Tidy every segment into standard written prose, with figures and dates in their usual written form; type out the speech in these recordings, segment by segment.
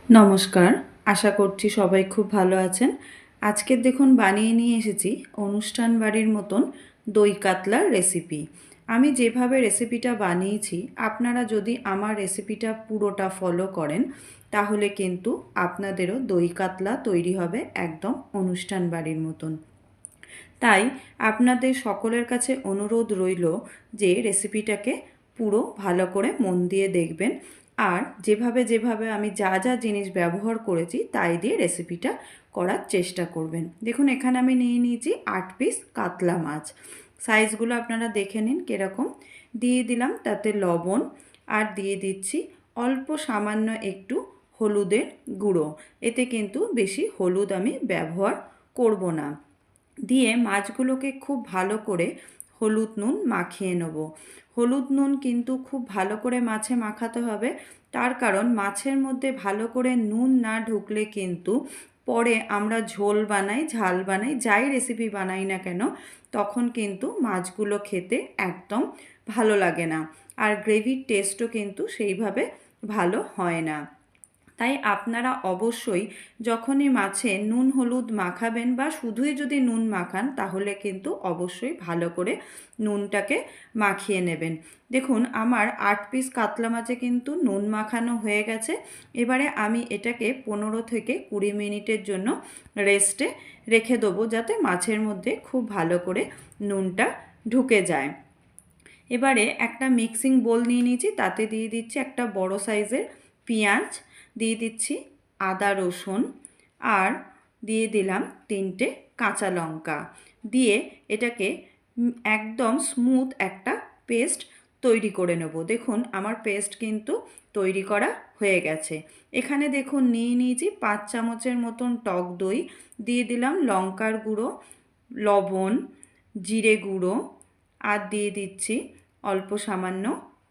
নমস্কার, আশা করছি সবাই খুব ভালো আছেন। আজকে দেখুন বানিয়ে নিয়ে এসেছি অনুষ্ঠান বাড়ির মতন দই কাতলার রেসিপি। আমি যেভাবে রেসিপিটা বানিয়েছি, আপনারা যদি আমার রেসিপিটা পুরোটা ফলো করেন তাহলে কিন্তু আপনাদেরও দই কাতলা তৈরি হবে একদম অনুষ্ঠান বাড়ির মতন। তাই আপনাদের সকলের কাছে অনুরোধ রইল যে রেসিপিটাকে পুরো ভালো করে মন দিয়ে দেখবেন, আর যেভাবে যেভাবে আমি যা যা জিনিস ব্যবহার করেছি তাই দিয়ে রেসিপিটা করার চেষ্টা করবেন। দেখুন এখানে আমি নিয়ে নিয়েছি 8 পিস কাতলা মাছ। সাইজগুলো আপনারা দেখে নিন কীরকম। দিয়ে দিলাম তাতে লবণ, আর দিয়ে দিচ্ছি অল্প সামান্য একটু হলুদের গুঁড়ো। এতে কিন্তু বেশি হলুদ আমি ব্যবহার করব না। দিয়ে মাছগুলোকে খুব ভালো করে হলুদ নুন মাখিয়ে নেব। হলুদ নুন কিন্তু খুব ভালো করে মাছে মাখাতে হবে, তার কারণ মাছের মধ্যে ভালো করে নুন না ঢুকলে কিন্তু পরে আমরা ঝোল বানাই, ঝাল বানাই, যাই রেসিপি বানাই না কেন, তখন কিন্তু মাছগুলো খেতে একদম ভালো লাগে না, আর গ্রেভির টেস্টও কিন্তু সেইভাবে ভালো হয় না। তাই আপনারা অবশ্যই যখনই মাছে নুন হলুদ মাখাবেন বা শুধুই যদি নুন মাখান তাহলে কিন্তু অবশ্যই ভালো করে নুনটাকে মাখিয়ে নেবেন। দেখুন আমার 8 পিস কাতলা মাছে কিন্তু নুন মাখানো হয়ে গেছে। এবারে আমি এটাকে 15 থেকে 20 মিনিটের জন্য রেস্টে রেখে দেবো, যাতে মাছের মধ্যে খুব ভালো করে নুনটা ঢুকে যায়। এবারে একটা মিক্সিং বোল নিয়ে নিয়েছি, তাতে দিয়ে দিচ্ছি একটা বড় সাইজের পেঁয়াজ, দিয়ে দিচ্ছি আদা রসুন, আর দিয়ে দিলাম 3টে কাঁচা লঙ্কা। দিয়ে এটাকে একদম স্মুথ একটা পেস্ট তৈরি করে নেব। দেখুন আমার পেস্ট কিন্তু তৈরি করা হয়ে গেছে। এখানে দেখুন নিয়ে নিয়েছি 5 চামচের মতন টক দই, দিয়ে দিলাম লঙ্কার গুঁড়ো, লবণ, জিরে গুঁড়ো, আর দিয়ে দিচ্ছি অল্প সামান্য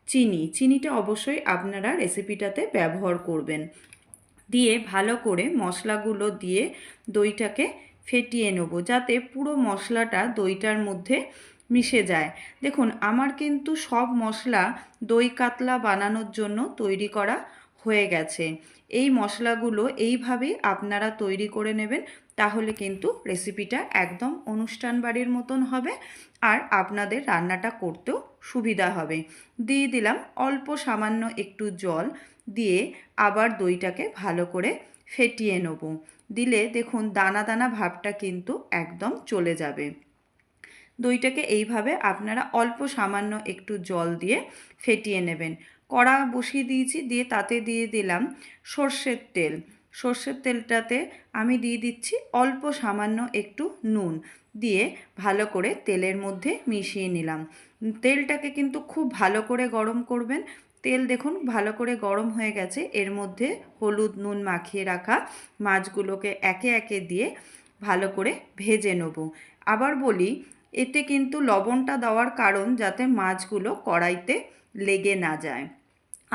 চিনি। চিনিটা অবশ্যই আপনারা রেসিপিটাতে ব্যবহার করবেন। দিয়ে ভালো করে মশলাগুলো দিয়ে দইটাকে ফেটিয়ে নেব, যাতে পুরো মশলাটা দইটার মধ্যে মিশে যায়। দেখুন আমার কিন্তু সব মশলা দই কাতলা বানানোর জন্য তৈরি করা হয়ে গেছে। এই মশলাগুলো এইভাবেই আপনারা তৈরি করে নেবেন, তাহলে কিন্তু রেসিপিটা একদম অনুষ্ঠান বাড়ির মতন হবে, আর আপনাদের রান্নাটা করতেও সুবিধা হবে। দিয়ে দিলাম অল্প সামান্য একটু জল, দিয়ে আবার দইটাকে ভালো করে ফেটিয়ে নেব। দিলে দেখুন দানা দানা ভাবটা কিন্তু একদম চলে যাবে। দইটাকে এইভাবে আপনারা অল্প সামান্য একটু জল দিয়ে ফেটিয়ে নেবেন। কড়া বসিয়ে দিয়েছি, দিয়ে তাতে দিয়ে দিলাম সর্ষের তেল। সর্ষের তেলটাতে আমি দিয়ে দিচ্ছি অল্প সামান্য একটু নুন, দিয়ে ভালো করে তেলের মধ্যে মিশিয়ে নিলাম। তেলটাকে কিন্তু খুব ভালো করে গরম করবেন। তেল দেখুন ভালো করে গরম হয়ে গেছে। এর মধ্যে হলুদ নুন মাখিয়ে রাখা মাছগুলোকে একে একে দিয়ে ভালো করে ভেজে নেব। আবার বলি, এতে কিন্তু লবণটা দেওয়ার কারণ যাতে মাছগুলো কড়াইতে লেগে না যায়।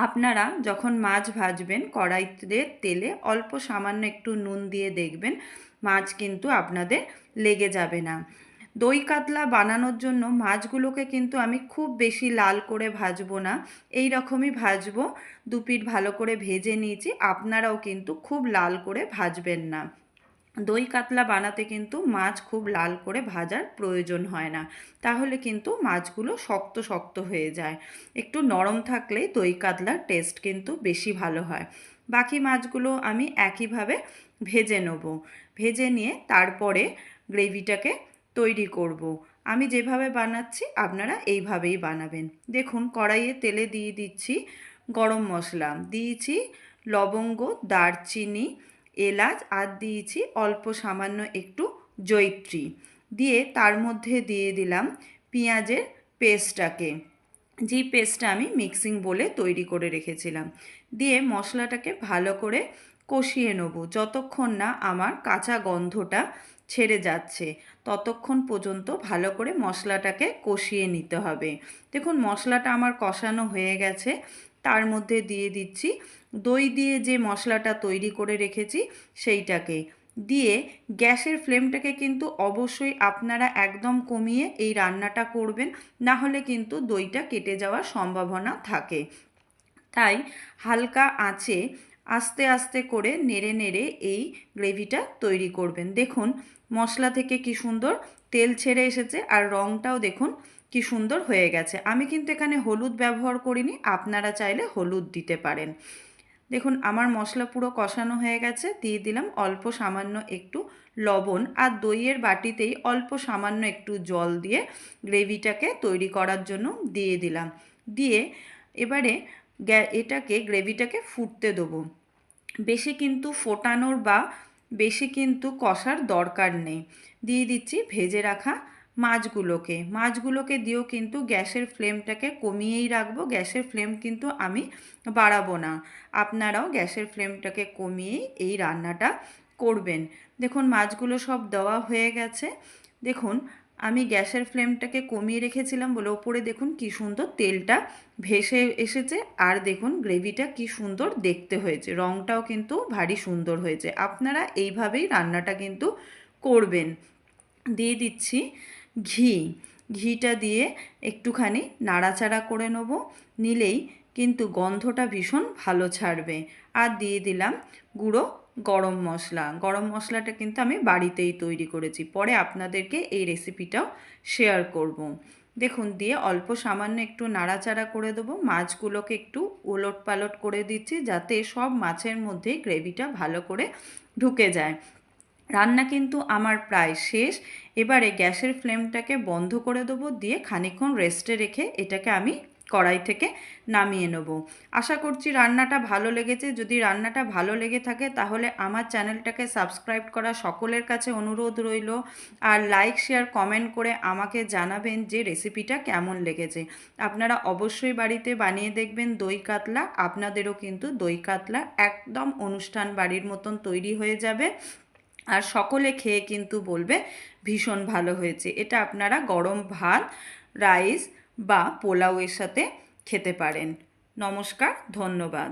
আপনারা যখন মাছ ভাজবেন কড়াইতে তেলে অল্প সামান্য একটু নুন দিয়ে দেখবেন, মাছ কিন্তু আপনাদের লেগে যাবে না। দই কাতলা বানানোর জন্য মাছগুলোকে কিন্তু আমি খুব বেশি লাল করে ভাজবো না, এই রকমই ভাজবো। দুপিঠ ভালো করে ভেজে নিয়েছি, আপনারাও কিন্তু খুব লাল করে ভাজবেন না। দই কাতলা বানাতে কিন্তু মাছ খুব লাল করে ভাজার প্রয়োজন হয় না, তাহলে কিন্তু মাছগুলো শক্ত শক্ত হয়ে যায়। একটু নরম থাকলেই দই কাতলার টেস্ট কিন্তু বেশি ভালো হয়। বাকি মাছগুলো আমি একইভাবে ভেজে নেব। ভেজে নিয়ে তারপরে গ্রেভিটাকে তৈরি করব। আমি যেভাবে বানাচ্ছি আপনারা এইভাবেই বানাবেন। দেখুন কড়াইয়ে তেলে দিয়ে দিচ্ছি গরম মশলা, দিয়েছি লবঙ্গ, দারচিনি, এলাচ, আর দিয়েছি অল্প সামান্য একটু জয়িত্রী। দিয়ে তার মধ্যে দিয়ে দিলাম পেঁয়াজের পেস্টটাকে, যেই পেস্টটা আমি মিক্সিং বলে তৈরি করে রেখেছিলাম। দিয়ে মশলাটাকে ভালো করে কষিয়ে নেব, যতক্ষণ না আমার কাঁচা গন্ধটা ছেড়ে যাচ্ছে ততক্ষণ পর্যন্ত ভালো করে মশলাটাকে কষিয়ে নিতে হবে। দেখুন মশলাটা আমার কষানো হয়ে গেছে। তার মধ্যে দিয়ে দিচ্ছি দই দিয়ে যে মশলাটা তৈরি করে রেখেছি সেইটাকে। দিয়ে গ্যাসের ফ্লেমটাকে কিন্তু অবশ্যই আপনারা একদম কমিয়ে এই রান্নাটা করবেন, না হলে কিন্তু দইটা কেটে যাওয়ার সম্ভাবনা থাকে। তাই হালকা আঁচে আস্তে আস্তে করে নেড়ে নেড়ে এই গ্রেভিটা তৈরি করবেন। দেখুন মশলা থেকে কি সুন্দর তেল ছেড়ে এসেছে আর রঙটাও দেখুন কি সুন্দর হয়ে গেছে। আমি কিন্তু এখানে হলুদ ব্যবহার করিনি, আপনারা চাইলে হলুদ দিতে পারেন। দেখুন আমার মশলা পুরো কষানো হয়ে গেছে, দিয়ে দিলাম অল্প সামান্য একটু লবণ আর দইয়ের বাটিতেই অল্প সামান্য একটু জল দিয়ে গ্রেভিটাকে তৈরি করার জন্য দিয়ে দিলাম। দিয়ে এবারে এটাকে গ্রেভিটাকে ফুটতে দেবো। বেশি কিন্তু ফোটানোর বা বেশি কিন্তু কষার দরকার নেই। দিয়ে দিচ্ছি ভেজে রাখা মাছগুলোকে দিয়েও কিন্তু গ্যাসের ফ্লেমটাকে কমিয়েই রাখবো। গ্যাসের ফ্লেম কিন্তু আমি বাড়াবো না, আপনারাও গ্যাসের ফ্লেমটাকে কমিয়েই এই রান্নাটা করবেন। দেখুন মাছগুলো সব দেওয়া হয়ে গেছে। দেখুন আমি গ্যাসের ফ্লেমটাকে কমিয়ে রেখেছিলাম বলে ওপরে দেখুন কি সুন্দর তেলটা ভেসে এসেছে, আর দেখুন গ্রেভিটা কি সুন্দর দেখতে হয়েছে, রঙটাও কিন্তু ভারী সুন্দর হয়েছে। আপনারা এইভাবেই রান্নাটা কিন্তু করবেন। দিয়ে দিচ্ছি ঘিটা দিয়ে একটুখানি নাড়াচাড়া করে নেব, নিলেই কিন্তু গন্ধটা ভীষণ ভালো ছাড়বে। আর দিয়ে দিলাম গুঁড়ো গরম মশলাটা কিন্তু আমি বাড়িতেই তৈরি করেছি, পরে আপনাদেরকে এই রেসিপিটাও শেয়ার করব। দেখুন দিয়ে অল্প সামান্য একটু নাড়াচাড়া করে দেবো, মাছগুলোকে একটু ওলট পালট করে দিচ্ছি যাতে সব মাছের মধ্যেই গ্রেভিটা ভালো করে ঢুকে যায়। রান্না কিন্তু আমার প্রায় শেষ। এবারে গ্যাসের ফ্লেমটাকে বন্ধ করে দেবো, দিয়ে খানিকক্ষণ রেস্টে রেখে এটাকে আমি কড়াই থেকে নামিয়ে নেব। আশা করছি রান্নাটা ভালো লেগেছে। যদি রান্নাটা ভালো লেগে থাকে তাহলে আমার চ্যানেলটাকে সাবস্ক্রাইব করা সকলের কাছে অনুরোধ রইল, আর লাইক শেয়ার কমেন্ট করে আমাকে জানাবেন যে রেসিপিটা কেমন লেগেছে। আপনারা অবশ্যই বাড়িতে বানিয়ে দেখবেন দই কাতলা, আপনাদেরও কিন্তু দই কাতলা একদম অনুষ্ঠান বাড়ির মতন তৈরি হয়ে যাবে, আর সকলে খেয়ে কিন্তু বলবে ভীষণ ভালো হয়েছে। এটা আপনারা গরম ভাত, রাইস বা পোলাওয়ের সাথে খেতে পারেন। নমস্কার, ধন্যবাদ।